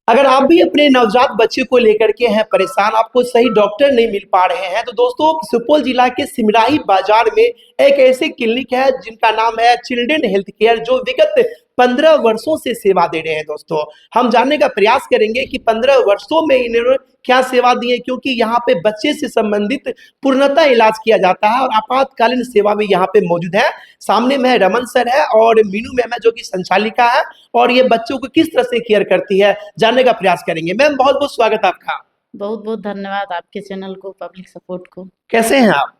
अगर आप भी अपने नवजात बच्चे को लेकर के हैं परेशान, आपको सही डॉक्टर नहीं मिल पा रहे हैं, तो दोस्तों सुपौल जिला के सिमराही बाजार में एक ऐसे क्लिनिक है जिनका नाम है चिल्ड्रन हेल्थ केयर, जो विगत 15 वर्षों से सेवा दे रहे हैं। दोस्तों हम जानने का प्रयास करेंगे कि 15 वर्षों में इन्होंने क्या सेवा दी है, क्योंकि यहाँ पे बच्चे से संबंधित पूर्णतः इलाज किया जाता है और आपातकालीन सेवा भी यहाँ पे मौजूद है। सामने में रमन सर है और मीनू मैम है जो कि संचालिका है, और ये बच्चों को किस तरह से केयर करती है जानने का प्रयास करेंगे। मैम बहुत बहुत स्वागत है आपका। बहुत बहुत धन्यवाद आपके चैनल को, पब्लिक सपोर्ट को। कैसे हैं आप?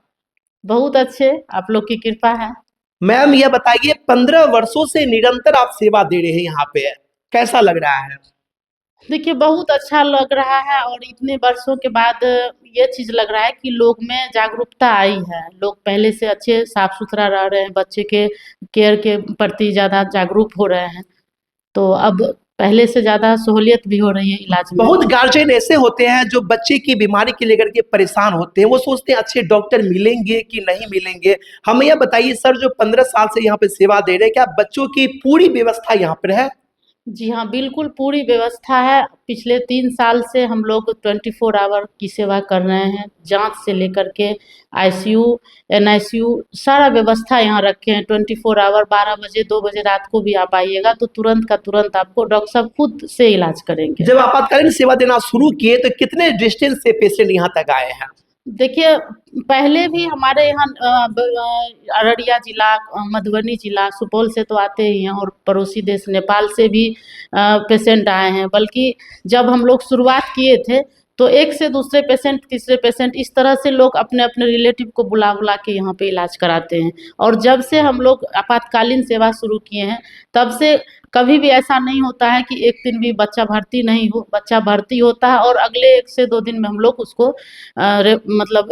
बहुत अच्छे, आप लोग की कृपा है। मैम यह बताइए, 15 वर्षों से निरंतर आप सेवा दे रहे हैं यहाँ पे, कैसा लग रहा है? देखिए बहुत अच्छा लग रहा है, और इतने वर्षों के बाद ये चीज लग रहा है कि लोग में जागरूकता आई है। लोग पहले से अच्छे साफ सुथरा रह रहे हैं, बच्चे के केयर के प्रति ज्यादा जागरूक हो रहे हैं, तो अब पहले से ज्यादा सहूलियत भी हो रही है इलाज में। बहुत गार्जियन ऐसे होते हैं जो बच्चे की बीमारी के लेकर के परेशान होते हैं, वो सोचते हैं अच्छे डॉक्टर मिलेंगे कि नहीं मिलेंगे। हमें यह बताइए सर, जो 15 साल से यहाँ पे सेवा दे रहे हैं, क्या बच्चों की पूरी व्यवस्था यहाँ पर है? जी हाँ, बिल्कुल पूरी व्यवस्था है। पिछले 3 साल से हम लोग 24 आवर की सेवा कर रहे हैं। जांच से लेकर के आईसीयू, एनआईसीयू सारा व्यवस्था यहाँ रखे हैं 24 आवर। 12 बजे 2 बजे रात को भी आप आइएगा तो तुरंत का तुरंत आपको डॉक्टर साहब खुद से इलाज करेंगे। जब आपातकालीन सेवा देना शुरू किए तो कितने डिस्टेंस से पेशेंट यहाँ तक आए हैं? देखिए पहले भी हमारे यहाँ अररिया जिला, मधुबनी जिला, सुपौल से तो आते ही हैं, और पड़ोसी देश नेपाल से भी पेशेंट आए हैं। बल्कि जब हम लोग शुरुआत किए थे तो एक से दूसरे पेशेंट, तीसरे पेशेंट, इस तरह से लोग अपने अपने रिलेटिव को बुला बुला के यहाँ पे इलाज कराते हैं। और जब से हम लोग आपातकालीन सेवा शुरू किए हैं तब से कभी भी ऐसा नहीं होता है कि एक दिन भी बच्चा भर्ती नहीं हो। बच्चा भर्ती होता है और अगले 1 से 2 दिन में हम लोग उसको मतलब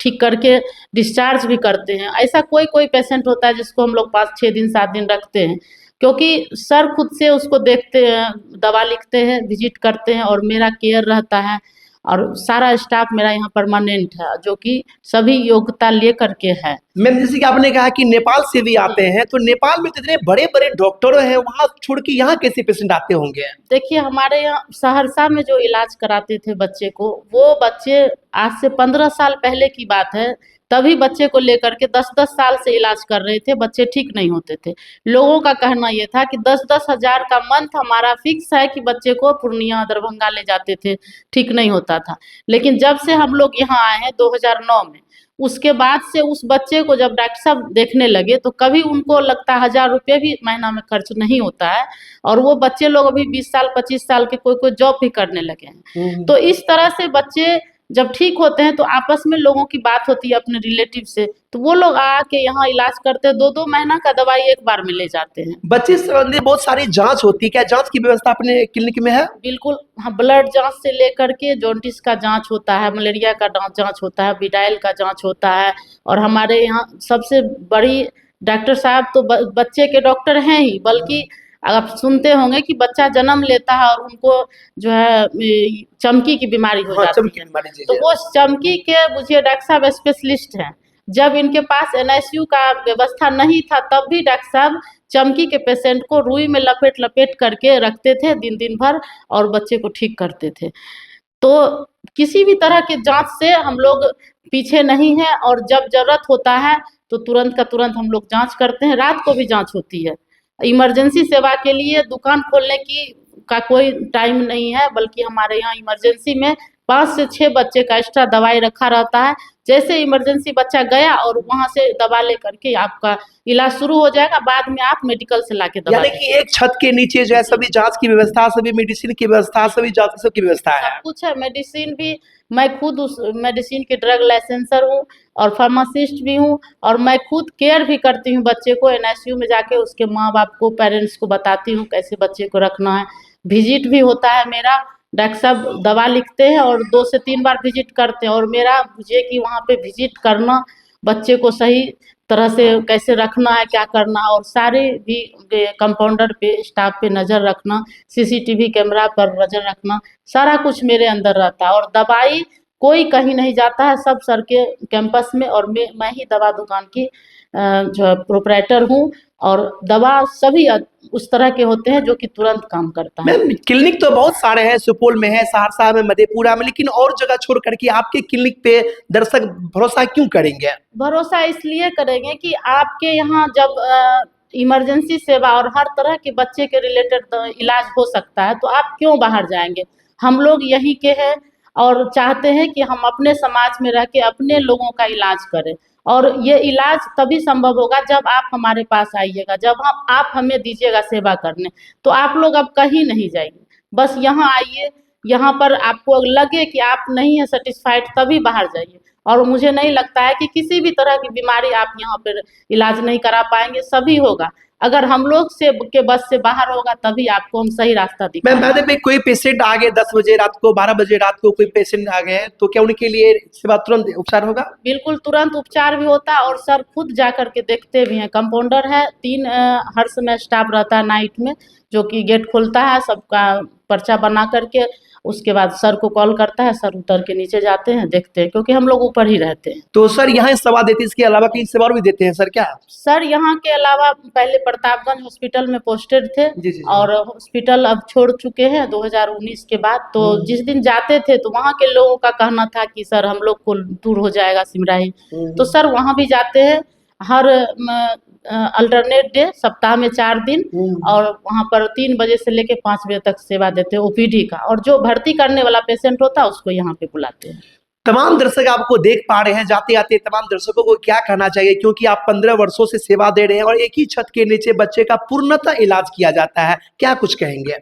ठीक करके डिस्चार्ज भी करते हैं। ऐसा कोई कोई पेशेंट होता है जिसको हम लोग 5-6 दिन 7 दिन रखते हैं, क्योंकि सर खुद से उसको देखते हैं, दवा लिखते हैं, विजिट करते हैं, और मेरा केयर रहता है, और सारा स्टाफ मेरा यहाँ परमानेंट है जो कि सभी योग्यता ले करके है। मैम जैसे कि आपने कहा कि नेपाल से भी आते हैं, तो नेपाल में तो इतने बड़े बड़े डॉक्टर हैं, वहाँ छोड़ के यहाँ कैसे पेशेंट आते होंगे? देखिए हमारे यहाँ सहरसा में जो इलाज कराते थे बच्चे को, वो बच्चे आज से 15 साल पहले की बात है, तभी बच्चे को लेकर के 10-10 साल से इलाज कर रहे थे, बच्चे ठीक नहीं होते थे। लोगों का कहना ये था कि 10-10 हज़ार का मंथ हमारा फिक्स है कि बच्चे को पूर्णिया, दरभंगा ले जाते थे, ठीक नहीं होता था। लेकिन जब से हम लोग यहाँ आए हैं 2009 में, उसके बाद से उस बच्चे को जब डॉक्टर साहब देखने लगे तो कभी उनको लगता है 1000 रुपये भी महीना में खर्च नहीं होता है, और वो बच्चे लोग अभी 20 साल 25 साल के कोई कोई जॉब भी करने लगे हैं। तो इस तरह से बच्चे जब ठीक होते हैं तो आपस में लोगों की बात होती है अपने रिलेटिव से, तो वो लोग आके यहाँ इलाज करते हैं। 2-2 महीना का दवाई एक बार में ले जाते हैं। बच्चे से संबंधित बहुत सारी जांच होती है, क्या जांच की व्यवस्था अपने क्लिनिक में है? बिल्कुल हाँ, ब्लड जांच से लेकर के जॉन्डिस का जांच होता है, मलेरिया का जांच होता है, बिडाइल का जांच होता है, और हमारे यहाँ सबसे बड़ी डॉक्टर साहब तो बच्चे के डॉक्टर हैं ही, बल्कि आप सुनते होंगे कि बच्चा जन्म लेता है और उनको जो है चमकी की बीमारी हो जाती है, तो वो चमकी के बुझिए डॉक्टर साहब स्पेशलिस्ट हैं। जब इनके पास एनआईसीयू का व्यवस्था नहीं था तब भी डॉक्टर साहब चमकी के पेशेंट को रुई में लपेट लपेट करके रखते थे दिन भर, और बच्चे को ठीक करते थे। तो किसी भी तरह के जांच से हम लोग पीछे नहीं हैं, और जब जरूरत होता है तो तुरंत का तुरंत हम लोग जांच करते हैं। रात को भी जांच होती है। इमरजेंसी सेवा के लिए दुकान खोलने का कोई टाइम नहीं है, बल्कि हमारे यहाँ इमरजेंसी में 5 से 6 बच्चे का एक्स्ट्रा दवाई रखा रहता है। जैसे इमरजेंसी बच्चा गया और वहाँ से दवा लेकर के आपका इलाज शुरू हो जाएगा, बाद में आप मेडिकल से लाके दवा। यानी कि एक छत के नीचे जो है सभी जांच की व्यवस्था, सभी मेडिसिन की व्यवस्था, सभी जांच सब की व्यवस्था है। सब कुछ है। मेडिसिन भी मैं खुद उस मेडिसिन की ड्रग लाइसेंसर हूँ और फार्मासिस्ट भी हूँ, और मैं खुद केयर भी करती हूँ बच्चे को। एनआईसीयू में जाके उसके माँ बाप को, पेरेंट्स को बताती हूँ कैसे बच्चे को रखना है। विजिट भी होता है मेरा, डॉक्टर साहब दवा लिखते हैं और 2 से 3 बार विजिट करते हैं, और मेरा मुझे कि वहाँ पे विजिट करना, बच्चे को सही तरह से कैसे रखना है, क्या करना, और सारे भी कंपाउंडर पे, स्टाफ पे नज़र रखना, सीसीटीवी कैमरा पर नज़र रखना, सारा कुछ मेरे अंदर रहता है। और दवाई कोई कहीं नहीं जाता है, सब सर के कैंपस में, और मैं ही दवा दुकान की जो प्रोपराइटर हूँ, और दवा सभी उस तरह के होते हैं जो कि तुरंत काम करता है। मैम क्लिनिक तो बहुत सारे हैं, सुपौल में है, सहरसा में, मधेपुरा में, लेकिन और जगह छोड़ करके आपके क्लिनिक पे दर्शक भरोसा क्यों करेंगे? भरोसा इसलिए करेंगे कि आपके यहाँ जब इमरजेंसी सेवा और हर तरह के बच्चे के रिलेटेड इलाज हो सकता है तो आप क्यों बाहर जाएंगे। हम लोग यहीं के हैं और चाहते हैं कि हम अपने समाज में रह के अपने लोगों का इलाज करें, और ये इलाज तभी संभव होगा जब आप हमारे पास आइएगा, जब आप हमें दीजिएगा सेवा करने। तो आप लोग अब कहीं नहीं जाइए, बस यहाँ आइए। यहाँ पर आपको लगे कि आप नहीं है सेटिस्फाइड तभी बाहर जाइए। और मुझे नहीं लगता है कि किसी भी तरह की बीमारी आप यहाँ पर इलाज नहीं करा पाएंगे, सभी होगा। अगर हम लोग से के बस से बाहर होगा तभी आपको हम सही रास्ता मैम दिखाएंगे। बाद में कोई पेशेंट आ गए 10 बजे रात को, 12 बजे रात को कोई पेशेंट आ गए तो क्या उनके लिए सेवा तुरंत उपचार होगा? बिल्कुल तुरंत उपचार भी होता है और सर खुद जा करके देखते भी हैं। कंपाउंडर है, 3 हर समय स्टाफ रहता है नाइट में, जो कि गेट खोलता है, सबका पर्चा बना करके उसके बाद सर को कॉल करता है, सर उतर के नीचे जाते हैं, देखते हैं, क्योंकि हम लोग ऊपर ही रहते हैं। तो सर यहाँ सेवा देते हैं, इसके अलावा कहीं सेवा और भी देते हैं सर क्या? सर यहाँ के अलावा पहले प्रतापगंज हॉस्पिटल में पोस्टेड थे जी। और हॉस्पिटल अब छोड़ चुके हैं 2019 के बाद। तो जिस दिन जाते थे तो वहाँ के लोगों का कहना था कि सर हम लोग को दूर हो जाएगा सिमराही, तो सर वहाँ भी जाते हैं हर अल्टरनेट डे, सप्ताह में 4 दिन, और वहाँ पर 3 बजे से लेके 5 बजे तक सेवा देते हैं ओपीडी का, और जो भर्ती करने वाला पेशेंट होता है उसको यहाँ पे बुलाते हैं। तमाम दर्शक आपको देख पा रहे हैं, जाते आते तमाम दर्शकों को क्या कहना चाहिए, क्योंकि आप 15 वर्षों से सेवा दे रहे हैं और एक ही छत के नीचे बच्चे का पूर्णतः इलाज किया जाता है, क्या कुछ कहेंगे?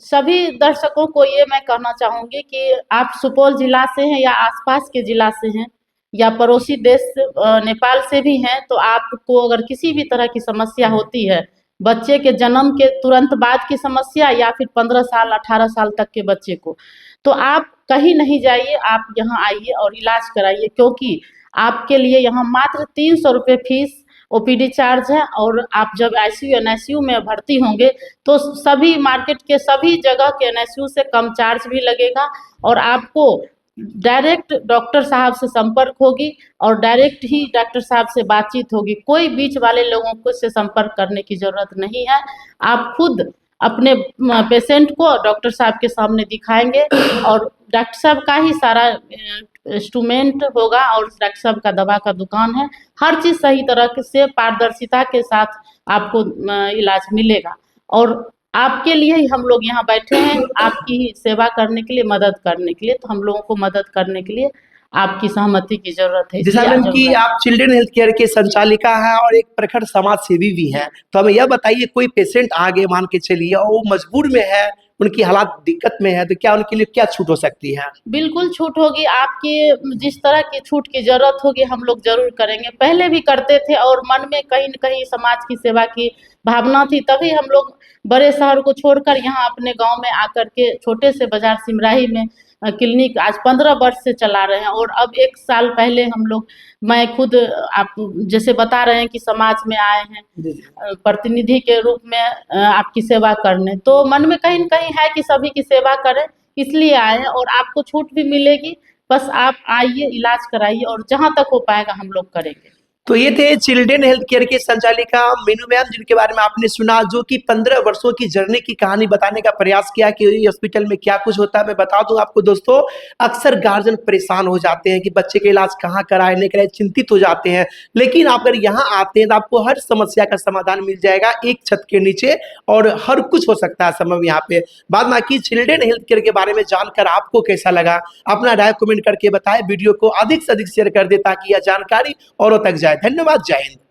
सभी दर्शकों को ये मैं कहना चाहूँगी कि आप सुपौल जिला से हैं या आसपास के जिला से हैं या पड़ोसी देश नेपाल से भी हैं, तो आपको अगर किसी भी तरह की समस्या होती है, बच्चे के जन्म के तुरंत बाद की समस्या या फिर 15 साल 18 साल तक के बच्चे को, तो आप कहीं नहीं जाइए, आप यहाँ आइए और इलाज कराइए, क्योंकि आपके लिए यहाँ मात्र 300 रुपये फीस ओपीडी चार्ज है। और आप जब आईसीयू एनआईसीयू में भर्ती होंगे तो सभी मार्केट के सभी जगह के एनआईसीयू से कम चार्ज भी लगेगा, और आपको डायरेक्ट डॉक्टर साहब से संपर्क होगी और डायरेक्ट ही डॉक्टर साहब से बातचीत होगी। कोई बीच वाले लोगों को से संपर्क करने की ज़रूरत नहीं है। आप खुद अपने पेशेंट को डॉक्टर साहब के सामने दिखाएंगे और डॉक्टर साहब का ही सारा इंस्ट्रूमेंट होगा और डॉक्टर साहब का दवा का दुकान है। हर चीज़ सही तरह से पारदर्शिता के साथ आपको इलाज मिलेगा, और आपके लिए ही हम लोग यहाँ बैठे हैं, आपकी ही सेवा करने के लिए, मदद करने के लिए। तो हम लोगों को मदद करने के लिए आपकी सहमति की जरूरत है। जैसा मैम कि आप चिल्ड्रन हेल्थ केयर के संचालिका हैं और एक प्रखर समाज सेवी भी हैं, तो हमें यह बताइए, कोई पेशेंट आगे मान के चलिए और वो मजबूर में है, उनकी हालात दिक्कत में है, तो क्या उनके लिए क्या छूट हो सकती है? बिल्कुल छूट होगी, आपकी जिस तरह की छूट की जरूरत होगी हम लोग जरूर करेंगे। पहले भी करते थे और मन में कहीं न कहीं समाज की सेवा की भावना थी, तभी हम लोग बड़े शहर को छोड़कर यहाँ अपने गांव में आकर के छोटे से बाजार सिमराही में क्लिनिक आज 15 वर्ष से चला रहे हैं। और अब 1 साल पहले हम लोग, मैं खुद आप जैसे बता रहे हैं कि समाज में आए हैं प्रतिनिधि के रूप में आपकी सेवा करने, तो मन में कहीं न कहीं है कि सभी की सेवा करें, इसलिए आए हैं। और आपको छूट भी मिलेगी, बस आप आइए, इलाज कराइए, और जहाँ तक हो पाएगा हम लोग करेंगे। तो ये थे चिल्ड्रन हेल्थ केयर के संचालिका मीनू मैम, जिनके बारे में आपने सुना, जो कि 15 वर्षों की जर्नी की कहानी बताने का प्रयास किया कि हॉस्पिटल में क्या कुछ होता है। मैं बता दूं आपको दोस्तों, अक्सर गार्जियन परेशान हो जाते हैं कि बच्चे का इलाज कहाँ कराने के लिए चिंतित हो जाते हैं, लेकिन आप अगर यहाँ आते हैं तो आपको हर समस्या का समाधान मिल जाएगा एक छत के नीचे, और हर कुछ हो सकता है संभव यहाँ पे। बाद बाकी चिल्ड्रन हेल्थ केयर के बारे में जानकर आपको कैसा लगा, अपना राय कमेंट करके बताएं, वीडियो को अधिक से अधिक शेयर कर दे ताकि यह जानकारी औरों तक जाए। धन्यवाद, जय हिंद।